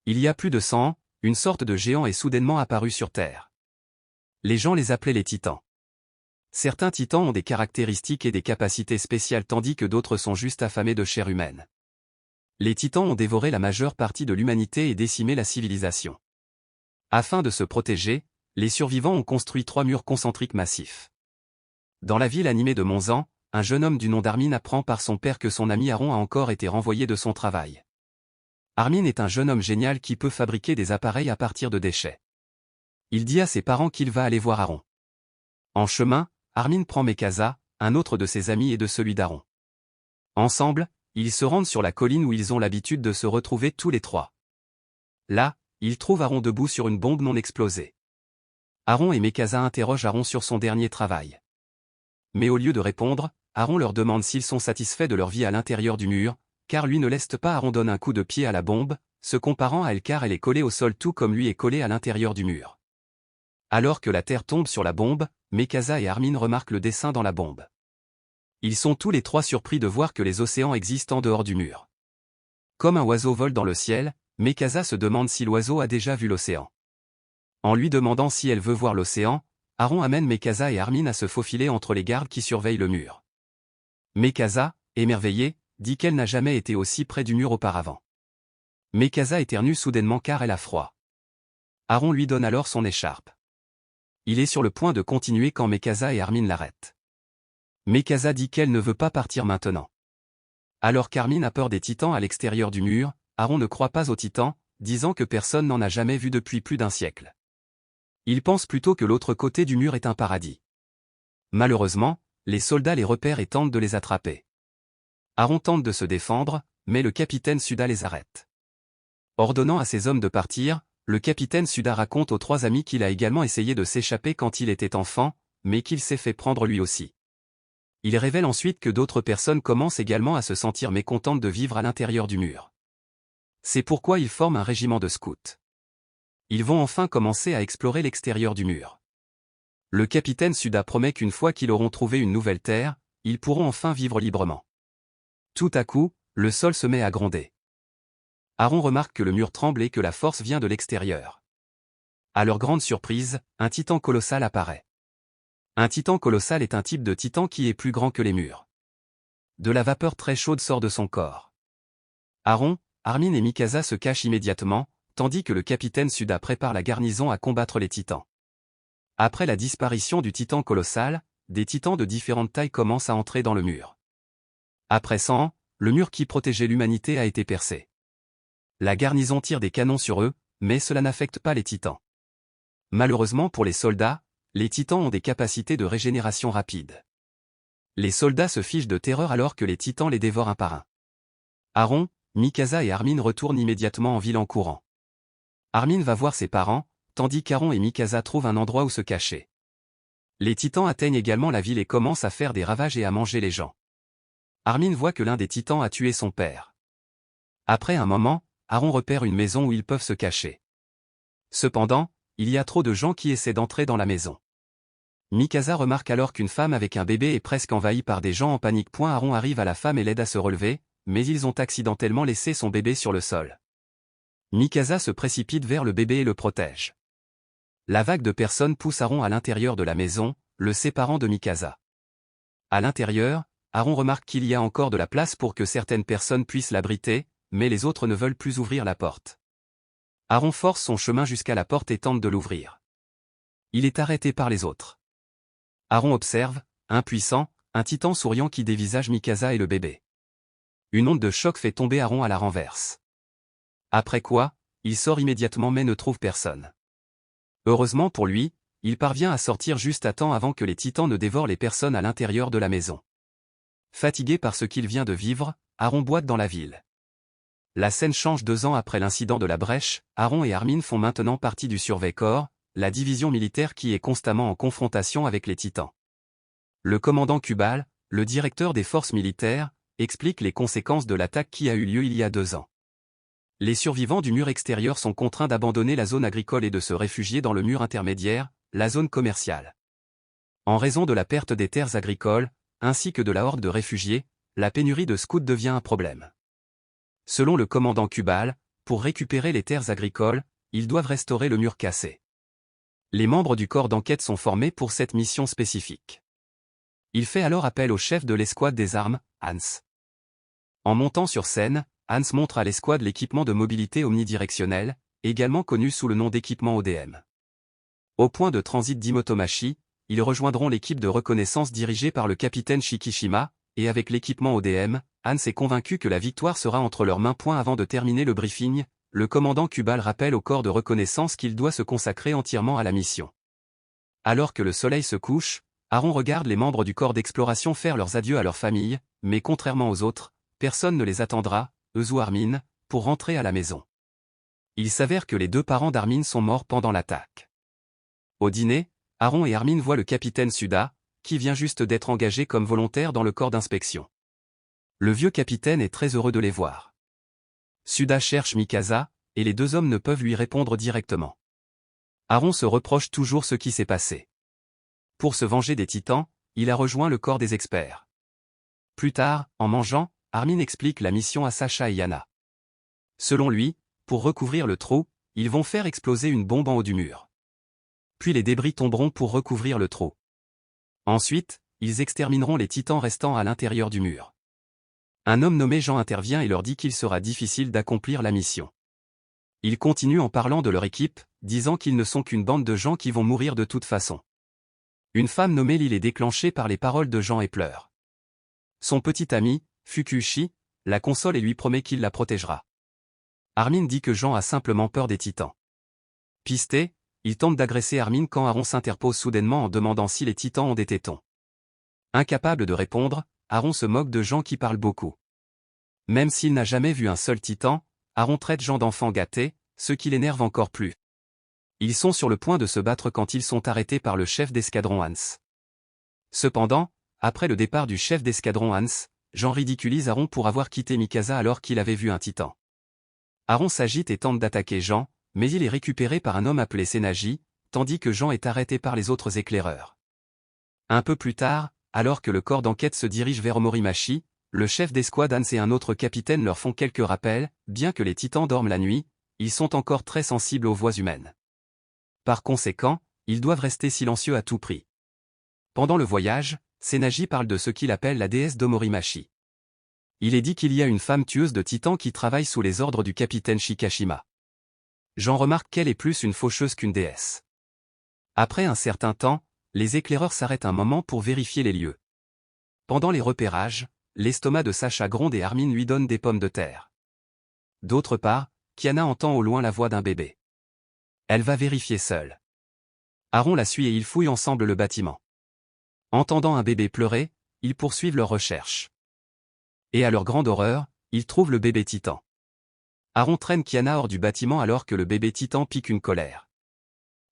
Il y a plus de 100 ans, une sorte de géant est soudainement apparu sur Terre. Les gens les appelaient les Titans. Certains Titans ont des caractéristiques et des capacités spéciales tandis que d'autres sont juste affamés de chair humaine. Les Titans ont dévoré la majeure partie de l'humanité et décimé la civilisation. Afin de se protéger, les survivants ont construit 3 murs concentriques massifs. Dans la ville animée de Monzan, un jeune homme du nom d'Armin apprend par son père que son ami Aaron a encore été renvoyé de son travail. Armin est un jeune homme génial qui peut fabriquer des appareils à partir de déchets. Il dit à ses parents qu'il va aller voir Aaron. En chemin, Armin prend Mikasa, un autre de ses amis et de celui d'Aaron. Ensemble, ils se rendent sur la colline où ils ont l'habitude de se retrouver tous les 3. Là, ils trouvent Aaron debout sur une bombe non explosée. Aaron et Mikasa interrogent Aaron sur son dernier travail. Mais au lieu de répondre, Aaron leur demande s'ils sont satisfaits de leur vie à l'intérieur du mur, car lui ne laisse pas. Aaron donne un coup de pied à la bombe, se comparant à elle car elle est collée au sol tout comme lui est collé à l'intérieur du mur. Alors que la terre tombe sur la bombe, Mikasa et Armin remarquent le dessin dans la bombe. Ils sont tous les 3 surpris de voir que les océans existent en dehors du mur. Comme un oiseau vole dans le ciel, Mikasa se demande si l'oiseau a déjà vu l'océan. En lui demandant si elle veut voir l'océan, Aaron amène Mikasa et Armin à se faufiler entre les gardes qui surveillent le mur. Mikasa, émerveillée, dit qu'elle n'a jamais été aussi près du mur auparavant. Mikasa éternue soudainement car elle a froid. Aaron lui donne alors son écharpe. Il est sur le point de continuer quand Mikasa et Armin l'arrêtent. Mikasa dit qu'elle ne veut pas partir maintenant. Alors qu'Armin a peur des titans à l'extérieur du mur, Aaron ne croit pas aux titans, disant que personne n'en a jamais vu depuis plus d'1 siècle. Il pense plutôt que l'autre côté du mur est un paradis. Malheureusement, les soldats les repèrent et tentent de les attraper. Aaron tente de se défendre, mais le capitaine Suda les arrête. Ordonnant à ses hommes de partir, le capitaine Suda raconte aux 3 amis qu'il a également essayé de s'échapper quand il était enfant, mais qu'il s'est fait prendre lui aussi. Il révèle ensuite que d'autres personnes commencent également à se sentir mécontentes de vivre à l'intérieur du mur. C'est pourquoi ils forment un régiment de scouts. Ils vont enfin commencer à explorer l'extérieur du mur. Le capitaine Suda promet qu'une fois qu'ils auront trouvé une nouvelle terre, ils pourront enfin vivre librement. Tout à coup, le sol se met à gronder. Aaron remarque que le mur tremble et que la force vient de l'extérieur. À leur grande surprise, un titan colossal apparaît. Un titan colossal est un type de titan qui est plus grand que les murs. De la vapeur très chaude sort de son corps. Aaron, Armin et Mikasa se cachent immédiatement, tandis que le capitaine Suda prépare la garnison à combattre les titans. Après la disparition du titan colossal, des titans de différentes tailles commencent à entrer dans le mur. Après 100 ans, le mur qui protégeait l'humanité a été percé. La garnison tire des canons sur eux, mais cela n'affecte pas les titans. Malheureusement pour les soldats, les titans ont des capacités de régénération rapide. Les soldats se fichent de terreur alors que les titans les dévorent un par un. Aaron, Mikasa et Armin retournent immédiatement en ville en courant. Armin va voir ses parents, tandis qu'Aaron et Mikasa trouvent un endroit où se cacher. Les titans atteignent également la ville et commencent à faire des ravages et à manger les gens. Armin voit que l'un des titans a tué son père. Après un moment, Aaron repère une maison où ils peuvent se cacher. Cependant, il y a trop de gens qui essaient d'entrer dans la maison. Mikasa remarque alors qu'une femme avec un bébé est presque envahie par des gens en panique. Aaron arrive à la femme et l'aide à se relever, mais ils ont accidentellement laissé son bébé sur le sol. Mikasa se précipite vers le bébé et le protège. La vague de personnes pousse Aaron à l'intérieur de la maison, le séparant de Mikasa. À l'intérieur, Aaron remarque qu'il y a encore de la place pour que certaines personnes puissent l'abriter, mais les autres ne veulent plus ouvrir la porte. Aaron force son chemin jusqu'à la porte et tente de l'ouvrir. Il est arrêté par les autres. Aaron observe, impuissant, un titan souriant qui dévisage Mikasa et le bébé. Une onde de choc fait tomber Aaron à la renverse. Après quoi, il sort immédiatement mais ne trouve personne. Heureusement pour lui, il parvient à sortir juste à temps avant que les titans ne dévorent les personnes à l'intérieur de la maison. Fatigué par ce qu'il vient de vivre, Aaron boite dans la ville. La scène change 2 ans après l'incident de la brèche. Aaron et Armin font maintenant partie du Survey-Corps, la division militaire qui est constamment en confrontation avec les titans. Le commandant Kubal, le directeur des forces militaires, explique les conséquences de l'attaque qui a eu lieu il y a 2 ans. Les survivants du mur extérieur sont contraints d'abandonner la zone agricole et de se réfugier dans le mur intermédiaire, la zone commerciale. En raison de la perte des terres agricoles, ainsi que de la horde de réfugiés, la pénurie de scouts devient un problème. Selon le commandant Kubal, pour récupérer les terres agricoles, ils doivent restaurer le mur cassé. Les membres du corps d'enquête sont formés pour cette mission spécifique. Il fait alors appel au chef de l'escouade des armes, Hans. En montant sur scène, Hans montre à l'escouade l'équipement de mobilité omnidirectionnelle, également connu sous le nom d'équipement ODM. Au point de transit d'Imotomachi, ils rejoindront l'équipe de reconnaissance dirigée par le capitaine Shikishima, et avec l'équipement ODM, Hans est convaincu que la victoire sera entre leurs mains. Avant de terminer le briefing, le commandant Kubal rappelle au corps de reconnaissance qu'il doit se consacrer entièrement à la mission. Alors que le soleil se couche, Aaron regarde les membres du corps d'exploration faire leurs adieux à leur famille, mais contrairement aux autres, personne ne les attendra, eux ou Armin, pour rentrer à la maison. Il s'avère que les deux parents d'Armin sont morts pendant l'attaque. Au dîner, Aaron et Armin voient le capitaine Suda, qui vient juste d'être engagé comme volontaire dans le corps d'inspection. Le vieux capitaine est très heureux de les voir. Suda cherche Mikasa, et les deux hommes ne peuvent lui répondre directement. Aaron se reproche toujours ce qui s'est passé. Pour se venger des titans, il a rejoint le corps des experts. Plus tard, en mangeant, Armin explique la mission à Sasha et Yana. Selon lui, pour recouvrir le trou, ils vont faire exploser une bombe en haut du mur. Puis les débris tomberont pour recouvrir le trou. Ensuite, ils extermineront les titans restants à l'intérieur du mur. Un homme nommé Jean intervient et leur dit qu'il sera difficile d'accomplir la mission. Il continue en parlant de leur équipe, disant qu'ils ne sont qu'une bande de gens qui vont mourir de toute façon. Une femme nommée Lil est déclenchée par les paroles de Jean et pleure. Son petit ami, Fukushi, la console et lui promet qu'il la protégera. Armin dit que Jean a simplement peur des titans. Pisté, il tente d'agresser Armin quand Aaron s'interpose soudainement en demandant si les titans ont des tétons. Incapable de répondre, Aaron se moque de Jean qui parle beaucoup. Même s'il n'a jamais vu un seul titan, Aaron traite Jean d'enfant gâté, ce qui l'énerve encore plus. Ils sont sur le point de se battre quand ils sont arrêtés par le chef d'escadron Hans. Cependant, après le départ du chef d'escadron Hans, Jean ridiculise Aaron pour avoir quitté Mikasa alors qu'il avait vu un titan. Aaron s'agite et tente d'attaquer Jean, mais il est récupéré par un homme appelé Senaji, tandis que Jean est arrêté par les autres éclaireurs. Un peu plus tard, alors que le corps d'enquête se dirige vers Omorimachi, le chef d'escouade Hans et un autre capitaine leur font quelques rappels, bien que les titans dorment la nuit, ils sont encore très sensibles aux voix humaines. Par conséquent, ils doivent rester silencieux à tout prix. Pendant le voyage, Senaji parle de ce qu'il appelle la déesse d'Omorimachi. Il est dit qu'il y a une femme tueuse de titans qui travaille sous les ordres du capitaine Shikashima. Jean remarque qu'elle est plus une faucheuse qu'une déesse. Après un certain temps, les éclaireurs s'arrêtent un moment pour vérifier les lieux. Pendant les repérages, l'estomac de Sasha gronde et Armin lui donne des pommes de terre. D'autre part, Kiana entend au loin la voix d'un bébé. Elle va vérifier seule. Aaron la suit et ils fouillent ensemble le bâtiment. Entendant un bébé pleurer, ils poursuivent leur recherche. Et à leur grande horreur, ils trouvent le bébé titan. Aaron traîne Kiana hors du bâtiment alors que le bébé titan pique une colère.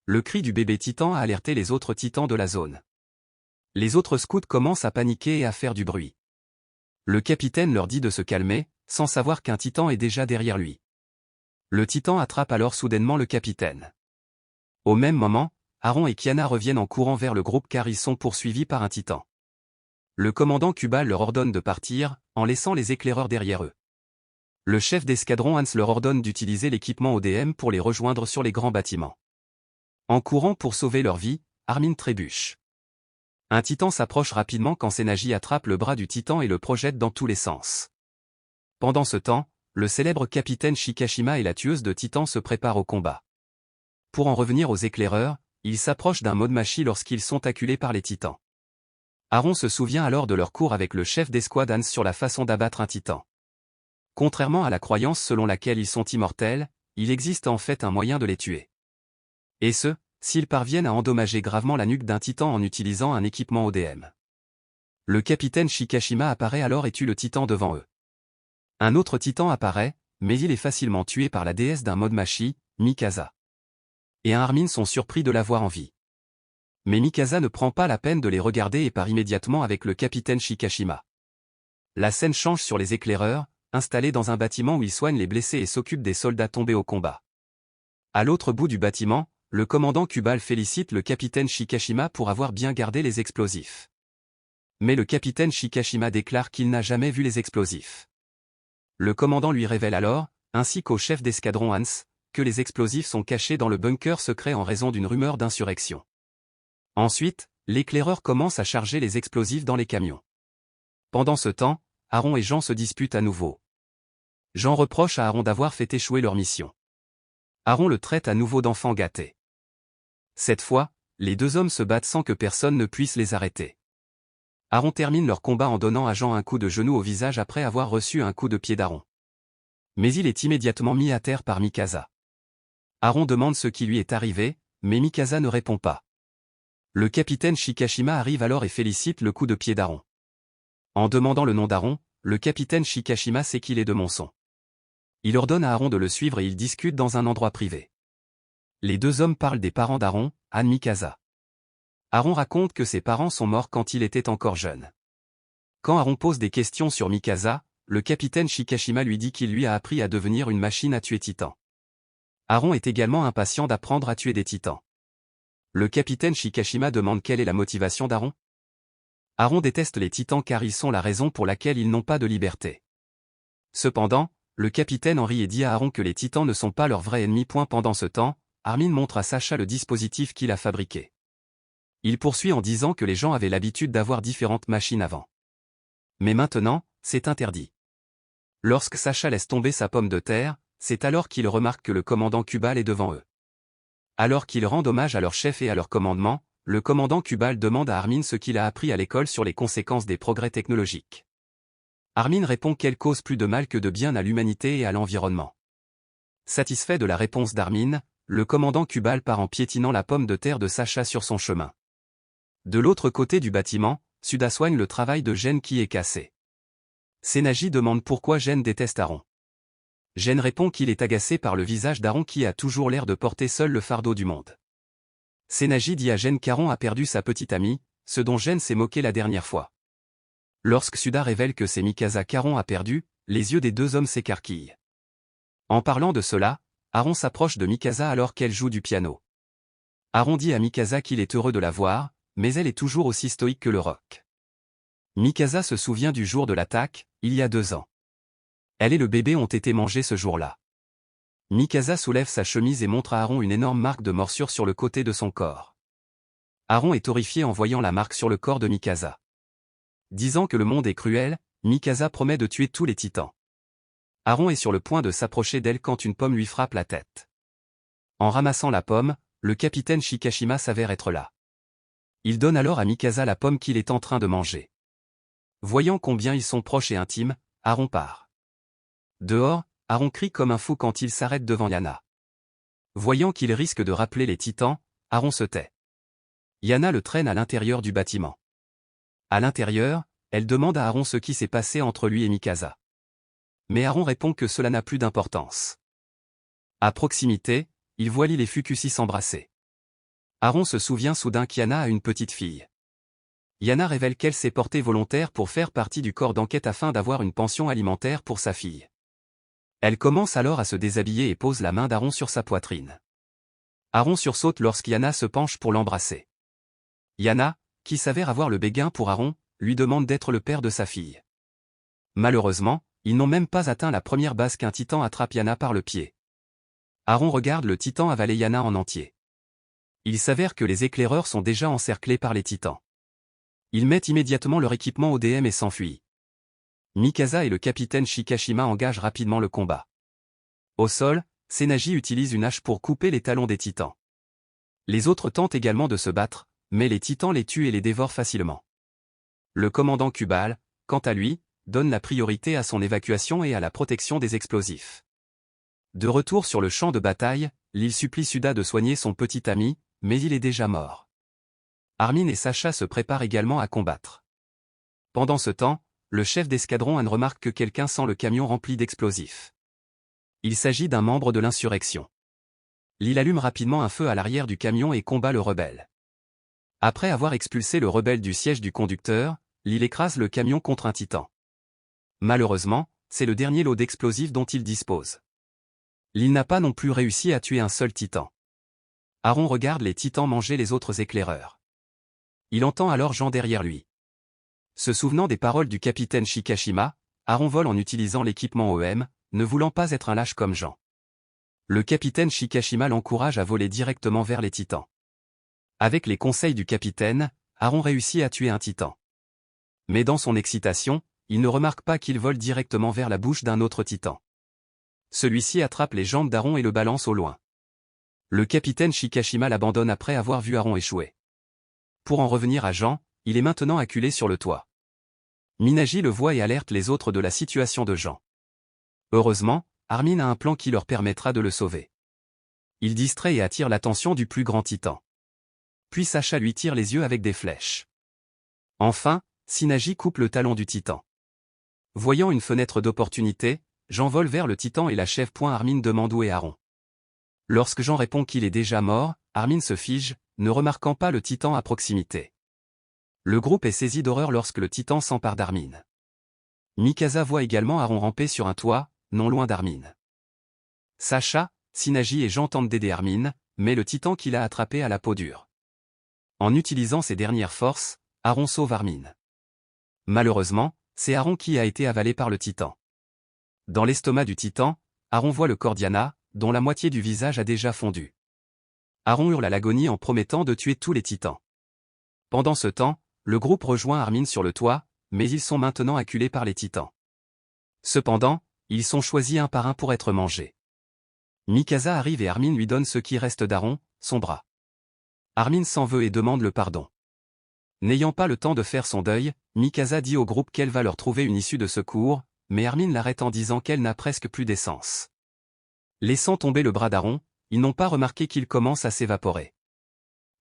Le cri du bébé titan a alerté les autres titans de la zone. Les autres scouts commencent à paniquer et à faire du bruit. Le capitaine leur dit de se calmer, sans savoir qu'un titan est déjà derrière lui. Le titan attrape alors soudainement le capitaine. Au même moment, Aaron et Kiana reviennent en courant vers le groupe car ils sont poursuivis par un titan. Le commandant Kubal leur ordonne de partir, en laissant les éclaireurs derrière eux. Le chef d'escadron Hans leur ordonne d'utiliser l'équipement ODM pour les rejoindre sur les grands bâtiments. En courant pour sauver leur vie, Armin trébuche. Un titan s'approche rapidement quand Senaji attrape le bras du titan et le projette dans tous les sens. Pendant ce temps, le célèbre capitaine Shikashima et la tueuse de titans se préparent au combat. Pour en revenir aux éclaireurs, ils s'approchent d'un Modmachi lorsqu'ils sont acculés par les titans. Aaron se souvient alors de leur cours avec le chef d'escouade Hans sur la façon d'abattre un titan. Contrairement à la croyance selon laquelle ils sont immortels, il existe en fait un moyen de les tuer. Et ce, s'ils parviennent à endommager gravement la nuque d'un titan en utilisant un équipement ODM. Le capitaine Shikashima apparaît alors et tue le titan devant eux. Un autre titan apparaît, mais il est facilement tué par la déesse d'un Modmachi, Mikasa. Et un Armin sont surpris de la voir en vie. Mais Mikasa ne prend pas la peine de les regarder et part immédiatement avec le capitaine Shikashima. La scène change sur les éclaireurs, installés dans un bâtiment où ils soignent les blessés et s'occupent des soldats tombés au combat. À l'autre bout du bâtiment, le commandant Kubal félicite le capitaine Shikashima pour avoir bien gardé les explosifs. Mais le capitaine Shikashima déclare qu'il n'a jamais vu les explosifs. Le commandant lui révèle alors, ainsi qu'au chef d'escadron Hans, que les explosifs sont cachés dans le bunker secret en raison d'une rumeur d'insurrection. Ensuite, l'éclaireur commence à charger les explosifs dans les camions. Pendant ce temps, Aaron et Jean se disputent à nouveau. Jean reproche à Aaron d'avoir fait échouer leur mission. Aaron le traite à nouveau d'enfant gâté. Cette fois, les deux hommes se battent sans que personne ne puisse les arrêter. Aaron termine leur combat en donnant à Jean un coup de genou au visage après avoir reçu un coup de pied d'Aaron. Mais il est immédiatement mis à terre par Mikasa. Aaron demande ce qui lui est arrivé, mais Mikasa ne répond pas. Le capitaine Shikashima arrive alors et félicite le coup de pied d'Aaron. En demandant le nom d'Aaron, le capitaine Shikashima sait qu'il est de Monson. Il ordonne à Aaron de le suivre et ils discutent dans un endroit privé. Les deux hommes parlent des parents d'Aaron, Anne Mikasa. Aaron raconte que ses parents sont morts quand il était encore jeune. Quand Aaron pose des questions sur Mikasa, le capitaine Shikashima lui dit qu'il lui a appris à devenir une machine à tuer titans. Aaron est également impatient d'apprendre à tuer des titans. Le capitaine Shikashima demande quelle est la motivation d'Aaron. Aaron déteste les titans car ils sont la raison pour laquelle ils n'ont pas de liberté. Cependant, le capitaine Henry et dit à Aaron que les titans ne sont pas leur vrai ennemi. Pendant ce temps, Armin montre à Sacha le dispositif qu'il a fabriqué. Il poursuit en disant que les gens avaient l'habitude d'avoir différentes machines avant. Mais maintenant, c'est interdit. Lorsque Sacha laisse tomber sa pomme de terre, c'est alors qu'il remarque que le commandant Kubal est devant eux. Alors qu'ils rendent hommage à leur chef et à leur commandement, le commandant Kubal demande à Armin ce qu'il a appris à l'école sur les conséquences des progrès technologiques. Armin répond qu'elle cause plus de mal que de bien à l'humanité et à l'environnement. Satisfait de la réponse d'Armin, le commandant Kubal part en piétinant la pomme de terre de Sacha sur son chemin. De l'autre côté du bâtiment, Suda soigne le travail de Gen qui est cassé. Senagi demande pourquoi Gen déteste Aaron. Gen répond qu'il est agacé par le visage d'Aaron qui a toujours l'air de porter seul le fardeau du monde. Senagi dit à Gen qu'Aaron a perdu sa petite amie, ce dont Gen s'est moqué la dernière fois. Lorsque Suda révèle que c'est Mikasa qu'Aaron a perdu, les yeux des deux hommes s'écarquillent. En parlant de cela, Aaron s'approche de Mikasa alors qu'elle joue du piano. Aaron dit à Mikasa qu'il est heureux de la voir, mais elle est toujours aussi stoïque que le roc. Mikasa se souvient du jour de l'attaque, il y a 2 ans. Elle et le bébé ont été mangés ce jour-là. Mikasa soulève sa chemise et montre à Aaron une énorme marque de morsure sur le côté de son corps. Aaron est horrifié en voyant la marque sur le corps de Mikasa. Disant que le monde est cruel, Mikasa promet de tuer tous les titans. Aaron est sur le point de s'approcher d'elle quand une pomme lui frappe la tête. En ramassant la pomme, le capitaine Shikashima s'avère être là. Il donne alors à Mikasa la pomme qu'il est en train de manger. Voyant combien ils sont proches et intimes, Aaron part. Dehors, Aaron crie comme un fou quand il s'arrête devant Yana. Voyant qu'il risque de rappeler les titans, Aaron se tait. Yana le traîne à l'intérieur du bâtiment. À l'intérieur, elle demande à Aaron ce qui s'est passé entre lui et Mikasa. Mais Aaron répond que cela n'a plus d'importance. À proximité, il voit Lil et Fukushi s'embrasser. Aaron se souvient soudain qu'Yana a une petite fille. Yana révèle qu'elle s'est portée volontaire pour faire partie du corps d'enquête afin d'avoir une pension alimentaire pour sa fille. Elle commence alors à se déshabiller et pose la main d'Aaron sur sa poitrine. Aaron sursaute lorsqu'Yana se penche pour l'embrasser. Yana, qui s'avère avoir le béguin pour Aaron, lui demande d'être le père de sa fille. Malheureusement, ils n'ont même pas atteint la première base qu'un titan attrape Yana par le pied. Aaron regarde le titan avaler Yana en entier. Il s'avère que les éclaireurs sont déjà encerclés par les titans. Ils mettent immédiatement leur équipement au DM et s'enfuient. Mikasa et le capitaine Shikashima engagent rapidement le combat. Au sol, Senagi utilise une hache pour couper les talons des titans. Les autres tentent également de se battre, mais les titans les tuent et les dévorent facilement. Le commandant Kubal, quant à lui, donne la priorité à son évacuation et à la protection des explosifs. De retour sur le champ de bataille, il supplie Suda de soigner son petit ami, mais il est déjà mort. Armin et Sacha se préparent également à combattre. Pendant ce temps, le chef d'escadron Anne remarque que quelqu'un sent le camion rempli d'explosifs. Il s'agit d'un membre de l'insurrection. Il allume rapidement un feu à l'arrière du camion et combat le rebelle. Après avoir expulsé le rebelle du siège du conducteur, il écrase le camion contre un titan. Malheureusement, c'est le dernier lot d'explosifs dont il dispose. Il n'a pas non plus réussi à tuer un seul titan. Aaron regarde les titans manger les autres éclaireurs. Il entend alors Jean derrière lui. Se souvenant des paroles du capitaine Shikashima, Aaron vole en utilisant l'équipement OM, ne voulant pas être un lâche comme Jean. Le capitaine Shikashima l'encourage à voler directement vers les titans. Avec les conseils du capitaine, Aaron réussit à tuer un titan. Mais dans son excitation, il ne remarque pas qu'il vole directement vers la bouche d'un autre titan. Celui-ci attrape les jambes d'Aaron et le balance au loin. Le capitaine Shikashima l'abandonne après avoir vu Aaron échouer. Pour en revenir à Jean, il est maintenant acculé sur le toit. Minagi le voit et alerte les autres de la situation de Jean. Heureusement, Armin a un plan qui leur permettra de le sauver. Il distrait et attire l'attention du plus grand titan. Puis Sacha lui tire les yeux avec des flèches. Enfin, Sinagi coupe le talon du titan. Voyant une fenêtre d'opportunité, Jean vole vers le titan et l'achève. Armin demande où est Aaron. Lorsque Jean répond qu'il est déjà mort, Armin se fige, ne remarquant pas le titan à proximité. Le groupe est saisi d'horreur lorsque le titan s'empare d'Armin. Mikasa voit également Aaron ramper sur un toit, non loin d'Armin. Sacha, Sinagi et Jean tentent d'aider Armin, mais le titan qui l'a attrapé a la peau dure. En utilisant ses dernières forces, Aaron sauve Armin. Malheureusement, c'est Aaron qui a été avalé par le titan. Dans l'estomac du titan, Aaron voit le corps d'Yanna, dont la moitié du visage a déjà fondu. Aaron hurle à l'agonie en promettant de tuer tous les titans. Pendant ce temps, le groupe rejoint Armin sur le toit, mais ils sont maintenant acculés par les titans. Cependant, ils sont choisis un par un pour être mangés. Mikasa arrive et Armin lui donne ce qui reste d'Aaron, son bras. Armin s'en veut et demande le pardon. N'ayant pas le temps de faire son deuil, Mikasa dit au groupe qu'elle va leur trouver une issue de secours, mais Armin l'arrête en disant qu'elle n'a presque plus d'essence. Laissant tomber le bras d'Aaron, ils n'ont pas remarqué qu'il commence à s'évaporer.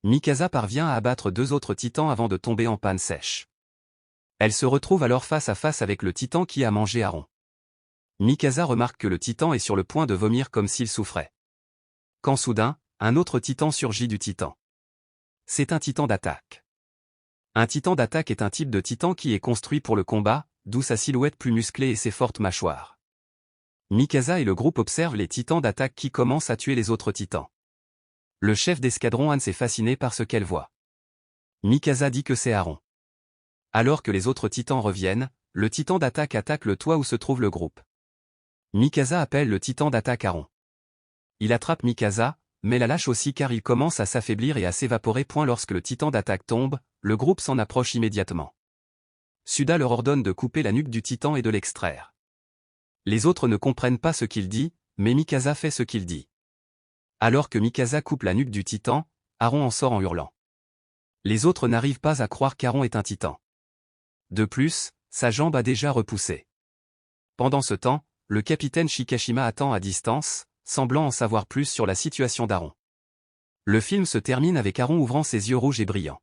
Mikasa parvient à abattre 2 autres titans avant de tomber en panne sèche. Elle se retrouve alors face à face avec le titan qui a mangé Aaron. Mikasa remarque que le titan est sur le point de vomir comme s'il souffrait. Quand soudain, un autre titan surgit du titan. C'est un titan d'attaque. Un titan d'attaque est un type de titan qui est construit pour le combat, d'où sa silhouette plus musclée et ses fortes mâchoires. Mikasa et le groupe observent les titans d'attaque qui commencent à tuer les autres titans. Le chef d'escadron Han est fasciné par ce qu'elle voit. Mikasa dit que c'est Aaron. Alors que les autres titans reviennent, le titan d'attaque attaque le toit où se trouve le groupe. Mikasa appelle le titan d'attaque Aaron. Il attrape Mikasa, mais la lâche aussi car il commence à s'affaiblir et à s'évaporer. Lorsque le titan d'attaque tombe, le groupe s'en approche immédiatement. Suda leur ordonne de couper la nuque du titan et de l'extraire. Les autres ne comprennent pas ce qu'il dit, mais Mikasa fait ce qu'il dit. Alors que Mikasa coupe la nuque du titan, Aaron en sort en hurlant. Les autres n'arrivent pas à croire qu'Aaron est un titan. De plus, sa jambe a déjà repoussé. Pendant ce temps, le capitaine Shikashima attend à distance, semblant en savoir plus sur la situation d'Aaron. Le film se termine avec Aaron ouvrant ses yeux rouges et brillants.